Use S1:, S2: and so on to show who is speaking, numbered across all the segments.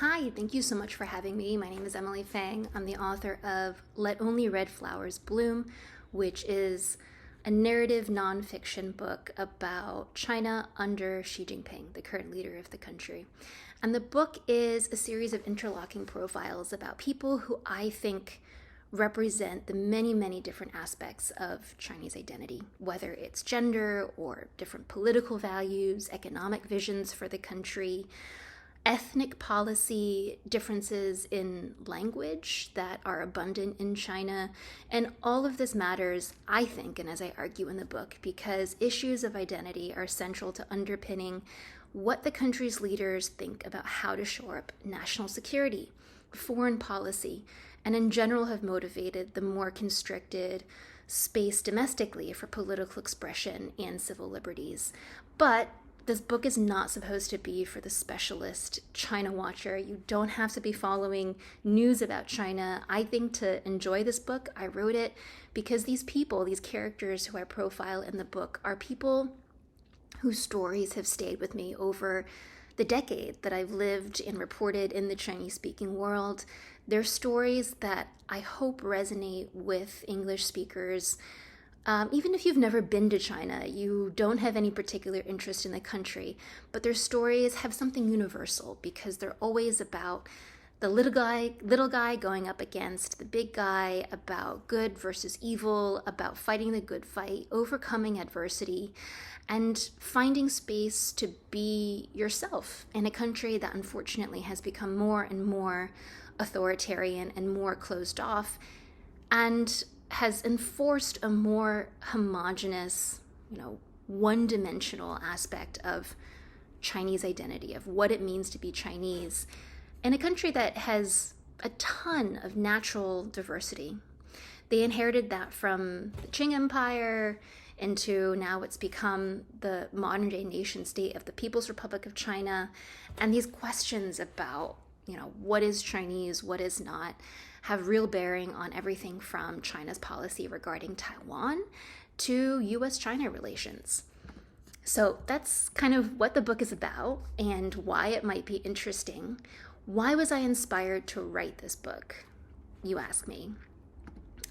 S1: Hi, thank you so much for having me. My name is Emily Feng. I'm the author of Let Only Red Flowers Bloom, which is a narrative nonfiction book about China under Xi Jinping, the current leader of the country. And the book is a series of interlocking profiles about people who I think represent the many, many different aspects of Chinese identity, whether it's gender or different political values, economic visions for the country, ethnic policy, differences in language that are abundant in China. And all of this matters, I think, and as I argue in the book, because issues of identity are central to underpinning what the country's leaders think about how to shore up national security, foreign policy, and in general have motivated the more constricted space domestically for political expression and civil liberties. But this book is not supposed to be for the specialist China watcher. You don't have to be following news about China. I think to enjoy this book, I wrote it because these people, these characters who I profile in the book, are people whose stories have stayed with me over the decade that I've lived and reported in the Chinese-speaking world. They're stories that I hope resonate with English speakers. Even if you've never been to China, you don't have any particular interest in the country, but their stories have something universal because they're always about the little guy going up against the big guy, about good versus evil, about fighting the good fight, overcoming adversity, and finding space to be yourself in a country that unfortunately has become more and more authoritarian and more closed off, and has enforced a more homogenous, one-dimensional aspect of Chinese identity, of what it means to be Chinese, in a country that has a ton of natural diversity. They inherited that from the Qing Empire into now it's become the modern-day nation-state of the People's Republic of China. And these questions about, what is Chinese, what is not, have real bearing on everything from China's policy regarding Taiwan to US-China relations. So that's kind of what the book is about and why it might be interesting. Why was I inspired to write this book, you ask me?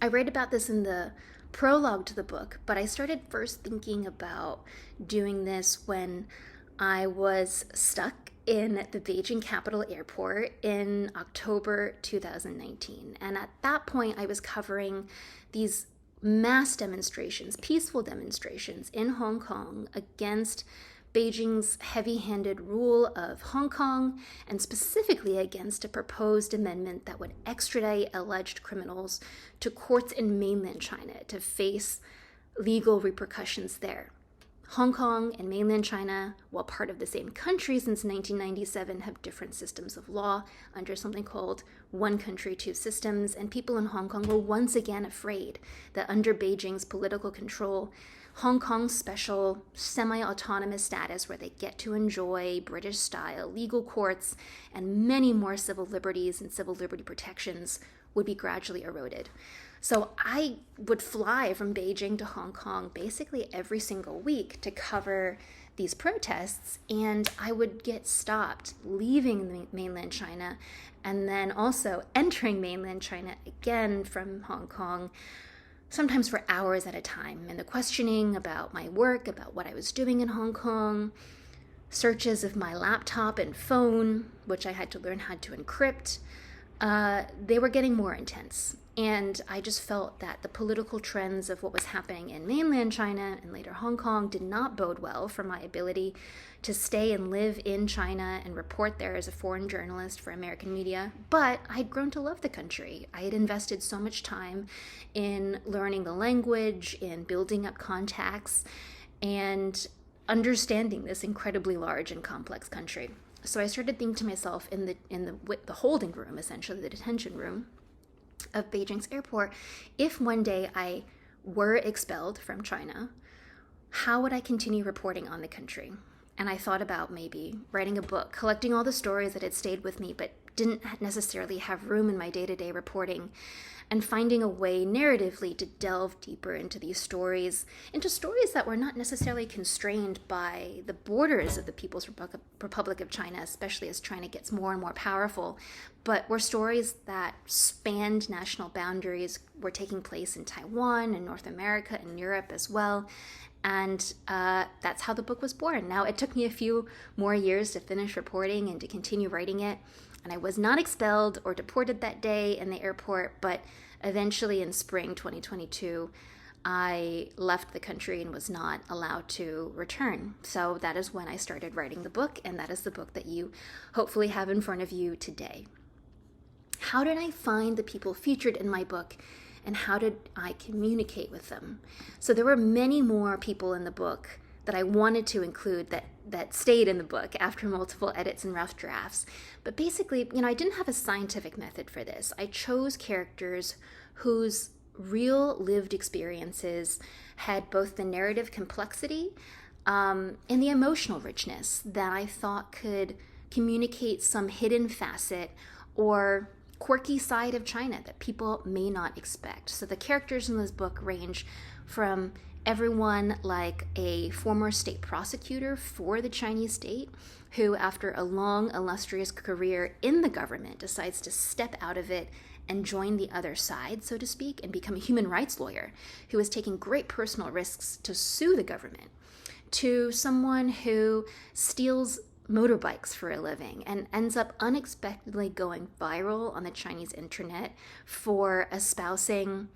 S1: I write about this in the prologue to the book, but I started first thinking about doing this when I was stuck in the Beijing Capital Airport in October 2019. And at that point, I was covering these mass demonstrations, peaceful demonstrations in Hong Kong against Beijing's heavy-handed rule of Hong Kong, and specifically against a proposed amendment that would extradite alleged criminals to courts in mainland China to face legal repercussions there. Hong Kong and mainland China, while part of the same country since 1997, have different systems of law under something called One Country, Two Systems, and people in Hong Kong were once again afraid that under Beijing's political control, Hong Kong's special semi-autonomous status where they get to enjoy British-style legal courts and many more civil liberties and civil liberty protections would be gradually eroded. So I would fly from Beijing to Hong Kong basically every single week to cover these protests, and I would get stopped leaving mainland China and then also entering mainland China again from Hong Kong, sometimes for hours at a time. And the questioning about my work, about what I was doing in Hong Kong, searches of my laptop and phone, which I had to learn how to encrypt, they were getting more intense. And I just felt that the political trends of what was happening in mainland China and later Hong Kong did not bode well for my ability to stay and live in China and report there as a foreign journalist for American media. But I had grown to love the country. I had invested so much time in learning the language, in building up contacts, and understanding this incredibly large and complex country. So I started thinking to myself in the holding room, essentially the detention room of Beijing's airport, if one day I were expelled from China, how would I continue reporting on the country? And I thought about maybe writing a book, collecting all the stories that had stayed with me, but didn't necessarily have room in my day-to-day reporting, and finding a way narratively to delve deeper into these stories, into stories that were not necessarily constrained by the borders of the People's Republic of China, especially as China gets more and more powerful, but were stories that spanned national boundaries, were taking place in Taiwan and North America and Europe as well. And that's how the book was born. Now, it took me a few more years to finish reporting and to continue writing it. And I was not expelled or deported that day in the airport, but eventually in spring 2022, I left the country and was not allowed to return. So that is when I started writing the book, and that is the book that you hopefully have in front of you today. How did I find the people featured in my book, and how did I communicate with them? So there were many more people in the book that I wanted to include that stayed in the book after multiple edits and rough drafts. But basically, I didn't have a scientific method for this. I chose characters whose real lived experiences had both the narrative complexity and the emotional richness that I thought could communicate some hidden facet or quirky side of China that people may not expect. So the characters in this book range from everyone like a former state prosecutor for the Chinese state who, after a long, illustrious career in the government, decides to step out of it and join the other side, so to speak, and become a human rights lawyer who is taking great personal risks to sue the government, to someone who steals motorbikes for a living and ends up unexpectedly going viral on the Chinese internet for espousing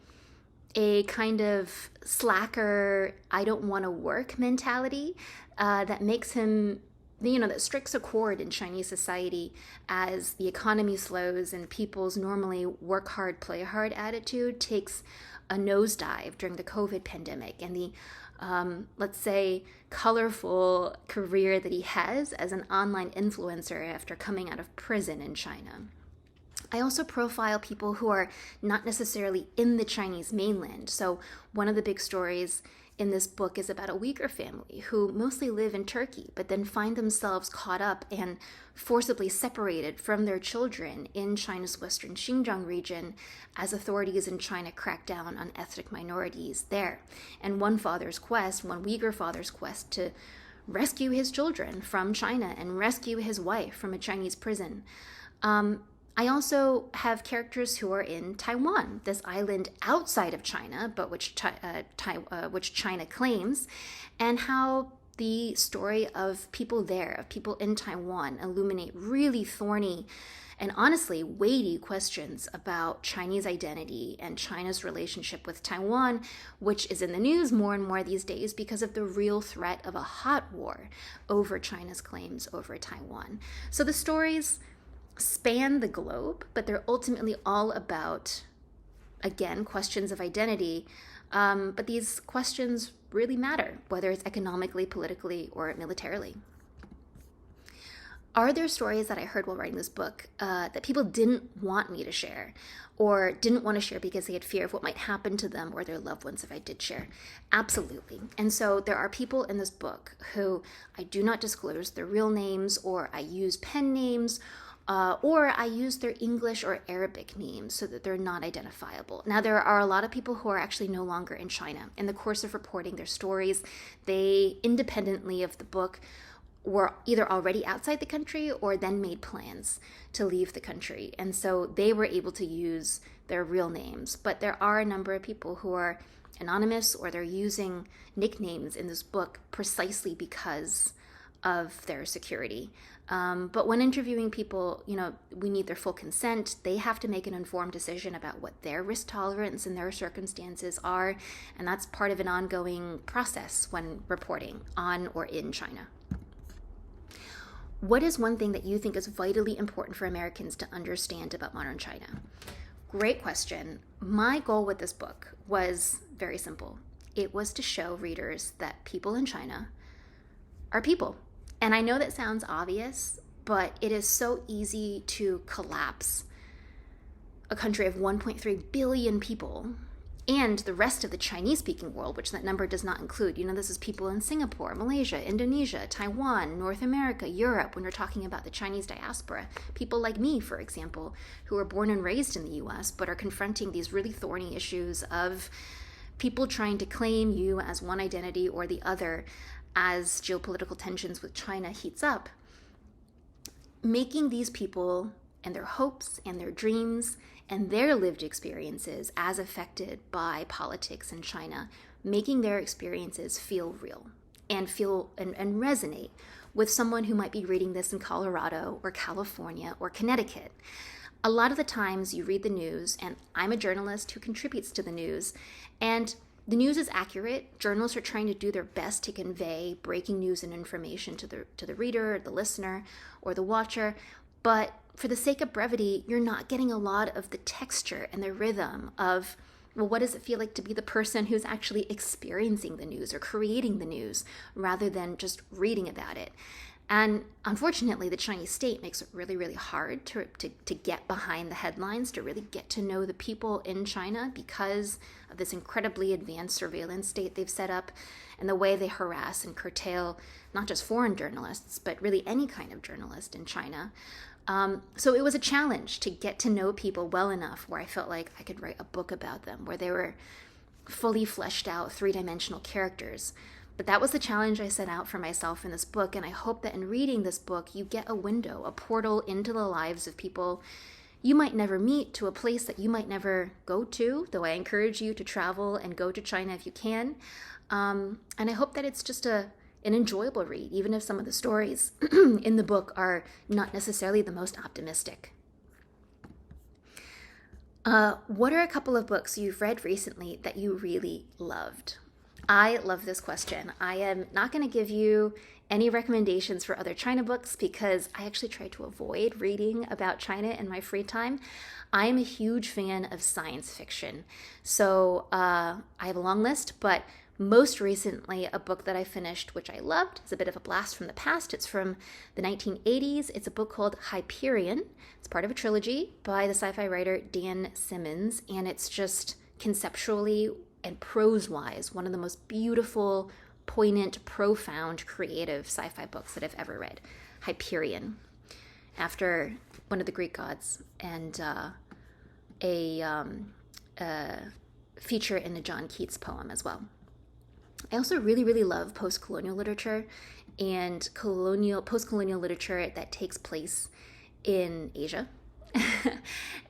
S1: a kind of slacker, I don't want to work mentality that makes him, that strikes a chord in Chinese society as the economy slows and people's normally work hard, play hard attitude takes a nosedive during the COVID pandemic and the, let's say, colorful career that he has as an online influencer after coming out of prison in China. I also profile people who are not necessarily in the Chinese mainland. So one of the big stories in this book is about a Uyghur family who mostly live in Turkey, but then find themselves caught up and forcibly separated from their children in China's western Xinjiang region as authorities in China crack down on ethnic minorities there. And one Uyghur father's quest to rescue his children from China and rescue his wife from a Chinese prison. I also have characters who are in Taiwan, this island outside of China, but which China claims, and how the story of people there, of people in Taiwan, illuminate really thorny and honestly weighty questions about Chinese identity and China's relationship with Taiwan, which is in the news more and more these days because of the real threat of a hot war over China's claims over Taiwan. So the stories span the globe, but they're ultimately all about, again, questions of identity. But these questions really matter, whether it's economically, politically, or militarily. Are there stories that I heard while writing this book that people didn't want me to share or didn't want to share because they had fear of what might happen to them or their loved ones if I did share? Absolutely. And so there are people in this book who I do not disclose their real names, or I use pen names, or I use their English or Arabic names so that they're not identifiable. Now, there are a lot of people who are actually no longer in China. In the course of reporting their stories, they, independently of the book, were either already outside the country or then made plans to leave the country. And so they were able to use their real names. But there are a number of people who are anonymous, or they're using nicknames in this book precisely because of their security. But when interviewing people, we need their full consent. They have to make an informed decision about what their risk tolerance and their circumstances are. And that's part of an ongoing process when reporting on or in China. What is one thing that you think is vitally important for Americans to understand about modern China? Great question. My goal with this book was very simple. It was to show readers that people in China are people. And I know that sounds obvious, but it is so easy to collapse a country of 1.3 billion people and the rest of the Chinese-speaking world, which that number does not include. This is people in Singapore, Malaysia, Indonesia, Taiwan, North America, Europe, when we're talking about the Chinese diaspora. People like me, for example, who are born and raised in the US, but are confronting these really thorny issues of people trying to claim you as one identity or the other as geopolitical tensions with China heats up. Making these people and their hopes and their dreams and their lived experiences as affected by politics in China, making their experiences feel real and resonate with someone who might be reading this in Colorado or California or Connecticut. A lot of the times you read the news, and I'm a journalist who contributes to the news, and the news is accurate. Journalists are trying to do their best to convey breaking news and information to the reader, the listener, or the watcher, but for the sake of brevity, you're not getting a lot of the texture and the rhythm of, well, what does it feel like to be the person who's actually experiencing the news or creating the news rather than just reading about it. And unfortunately, the Chinese state makes it really, really hard to get behind the headlines, to really get to know the people in China because of this incredibly advanced surveillance state they've set up and the way they harass and curtail not just foreign journalists, but really any kind of journalist in China. So it was a challenge to get to know people well enough where I felt like I could write a book about them, where they were fully fleshed out, three-dimensional characters. But that was the challenge I set out for myself in this book, and I hope that in reading this book, you get a window, a portal into the lives of people you might never meet, to a place that you might never go to, though I encourage you to travel and go to China if you can. And I hope that it's just an enjoyable read, even if some of the stories in the book are not necessarily the most optimistic. What are a couple of books you've read recently that you really loved? I love this question. I am not going to give you any recommendations for other China books because I actually try to avoid reading about China in my free time. I am a huge fan of science fiction. So I have a long list, but most recently, a book that I finished, which I loved, is a bit of a blast from the past. It's from the 1980s. It's a book called Hyperion. It's part of a trilogy by the sci-fi writer Dan Simmons, and it's just conceptually and prose-wise one of the most beautiful, poignant, profound, creative sci-fi books that I've ever read. Hyperion, after one of the Greek gods, and a feature in a John Keats poem as well. I also really, really love post-colonial literature and post-colonial literature that takes place in Asia.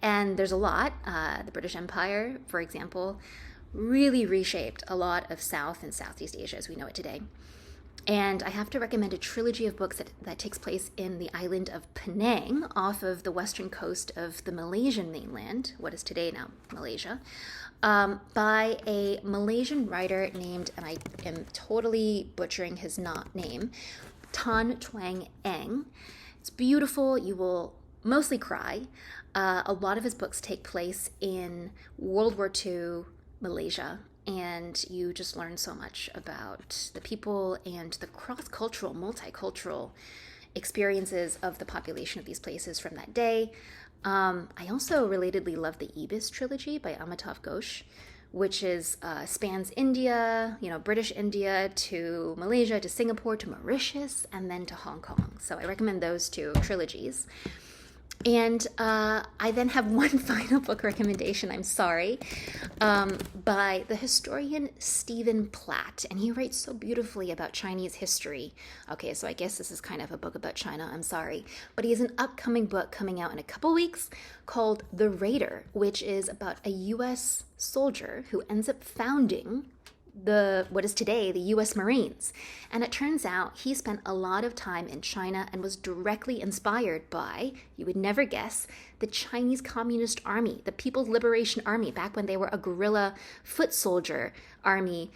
S1: And there's a lot. The British Empire, for example, really reshaped a lot of South and Southeast Asia as we know it today. And I have to recommend a trilogy of books that takes place in the island of Penang off of the western coast of the Malaysian mainland, what is today now Malaysia, by a Malaysian writer named, and I am totally butchering his name, Tan Tuang Eng. It's beautiful. You will mostly cry. A lot of his books take place in World War II Malaysia, and you just learn so much about the people and the cross-cultural, multicultural experiences of the population of these places from that day. I also relatedly love the Ibis trilogy by Amitav Ghosh, which is spans India, British India to Malaysia to Singapore to Mauritius and then to Hong Kong. So I recommend those two trilogies. And I then have one final book recommendation, I'm sorry, by the historian Stephen Platt. And he writes so beautifully about Chinese history. Okay, so I guess this is kind of a book about China, I'm sorry. But he has an upcoming book coming out in a couple weeks called The Raider, which is about a U.S. soldier who ends up founding what is today the U.S. Marines. And it turns out he spent a lot of time in China and was directly inspired by, you would never guess, the Chinese Communist Army, the People's Liberation Army, back when they were a guerrilla foot soldier army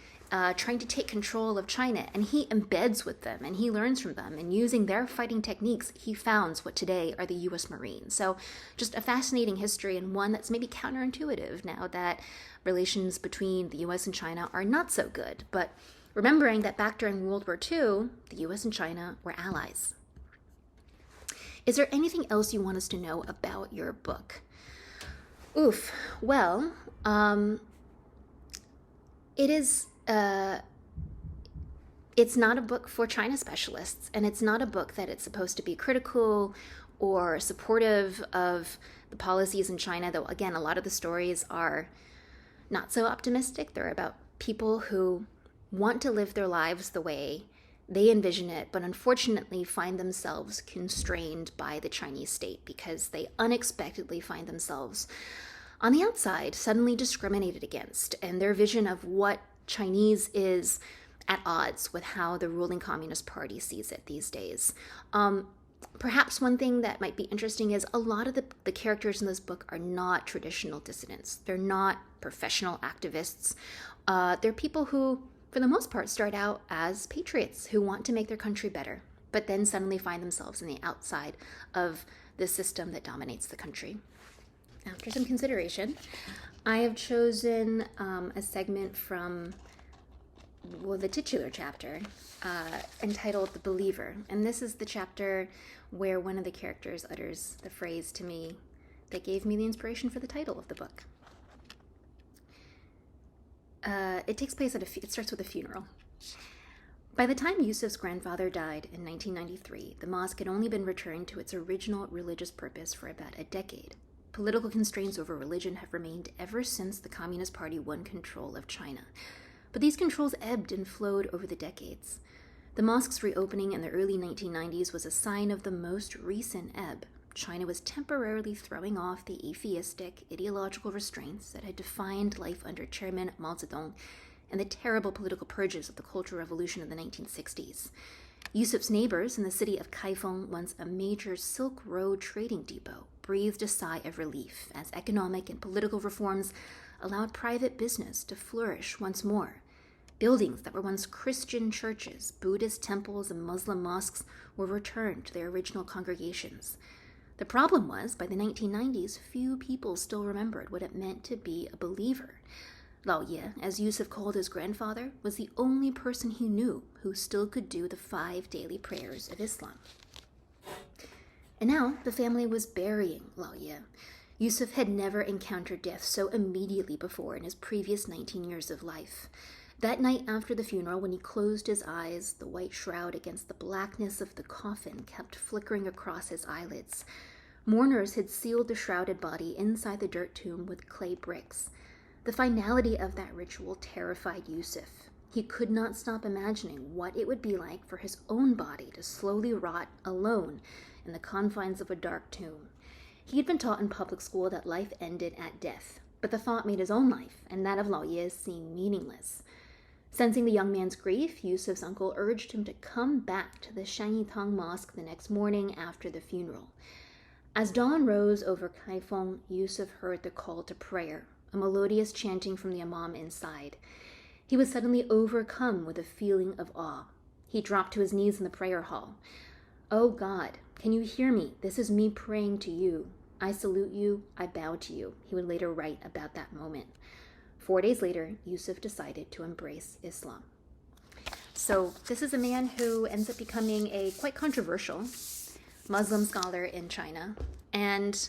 S1: trying to take control of China. And he embeds with them and he learns from them. And using their fighting techniques, he founds what today are the U.S. Marines. So just a fascinating history, and one that's maybe counterintuitive now that relations between the U.S. and China are not so good. But remembering that back during World War II, the U.S. and China were allies. Is there anything else you want us to know about your book? Well, It is. It's not a book for China specialists, and it's not a book that it's supposed to be critical or supportive of the policies in China, though, again, a lot of the stories are not so optimistic. They're about people who want to live their lives the way they envision it, but unfortunately find themselves constrained by the Chinese state because they unexpectedly find themselves on the outside, suddenly discriminated against, and their vision of what Chinese is at odds with how the ruling Communist Party sees it these days. Perhaps one thing that might be interesting is a lot of the characters in this book are not traditional dissidents. They're not professional activists. They're people who, for the most part, start out as patriots who want to make their country better, but then suddenly find themselves on the outside of the system that dominates the country. After some consideration, I have chosen a segment from the titular chapter entitled The Believer. And this is the chapter where one of the characters utters the phrase to me that gave me the inspiration for the title of the book. It takes place it starts with a funeral. By the time Yusuf's grandfather died in 1993, the mosque had only been returned to its original religious purpose for about a decade. Political constraints over religion have remained ever since the Communist Party won control of China. But these controls ebbed and flowed over the decades. The mosque's reopening in the early 1990s was a sign of the most recent ebb. China was temporarily throwing off the atheistic, ideological restraints that had defined life under Chairman Mao Zedong and the terrible political purges of the Cultural Revolution of the 1960s. Yusuf's neighbors in the city of Kaifeng, once a major Silk Road trading depot, breathed a sigh of relief as economic and political reforms allowed private business to flourish once more. Buildings that were once Christian churches, Buddhist temples, and Muslim mosques were returned to their original congregations. The problem was, by the 1990s, few people still remembered what it meant to be a believer. Lao Ye, as Yusuf called his grandfather, was the only person he knew who still could do the 5 daily prayers of Islam. And now the family was burying Lao Ye. Yusuf had never encountered death so immediately before in his previous 19 years of life. That night after the funeral, when he closed his eyes, the white shroud against the blackness of the coffin kept flickering across his eyelids. Mourners had sealed the shrouded body inside the dirt tomb with clay bricks. The finality of that ritual terrified Yusuf. He could not stop imagining what it would be like for his own body to slowly rot alone in the confines of a dark tomb. He had been taught in public school that life ended at death, but the thought made his own life and that of Lao Ye seem meaningless. Sensing the young man's grief, Yusuf's uncle urged him to come back to the Shanyitang Mosque the next morning after the funeral. As dawn rose over Kaifeng, Yusuf heard the call to prayer, a melodious chanting from the imam inside. He was suddenly overcome with a feeling of awe. He dropped to his knees in the prayer hall. "Oh God, can you hear me? This is me praying to you. I salute you, I bow to you," he would later write about that moment. 4 days later, Yusuf decided to embrace Islam. So this is a man who ends up becoming a quite controversial Muslim scholar in China. And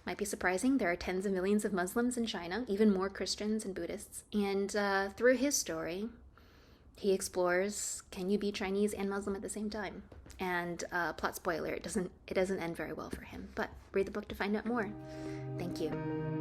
S1: might be surprising, there are tens of millions of Muslims in China, even more Christians and Buddhists. And through his story, he explores, can you be Chinese and Muslim at the same time? And plot spoiler, it doesn't end very well for him. But read the book to find out more. Thank you.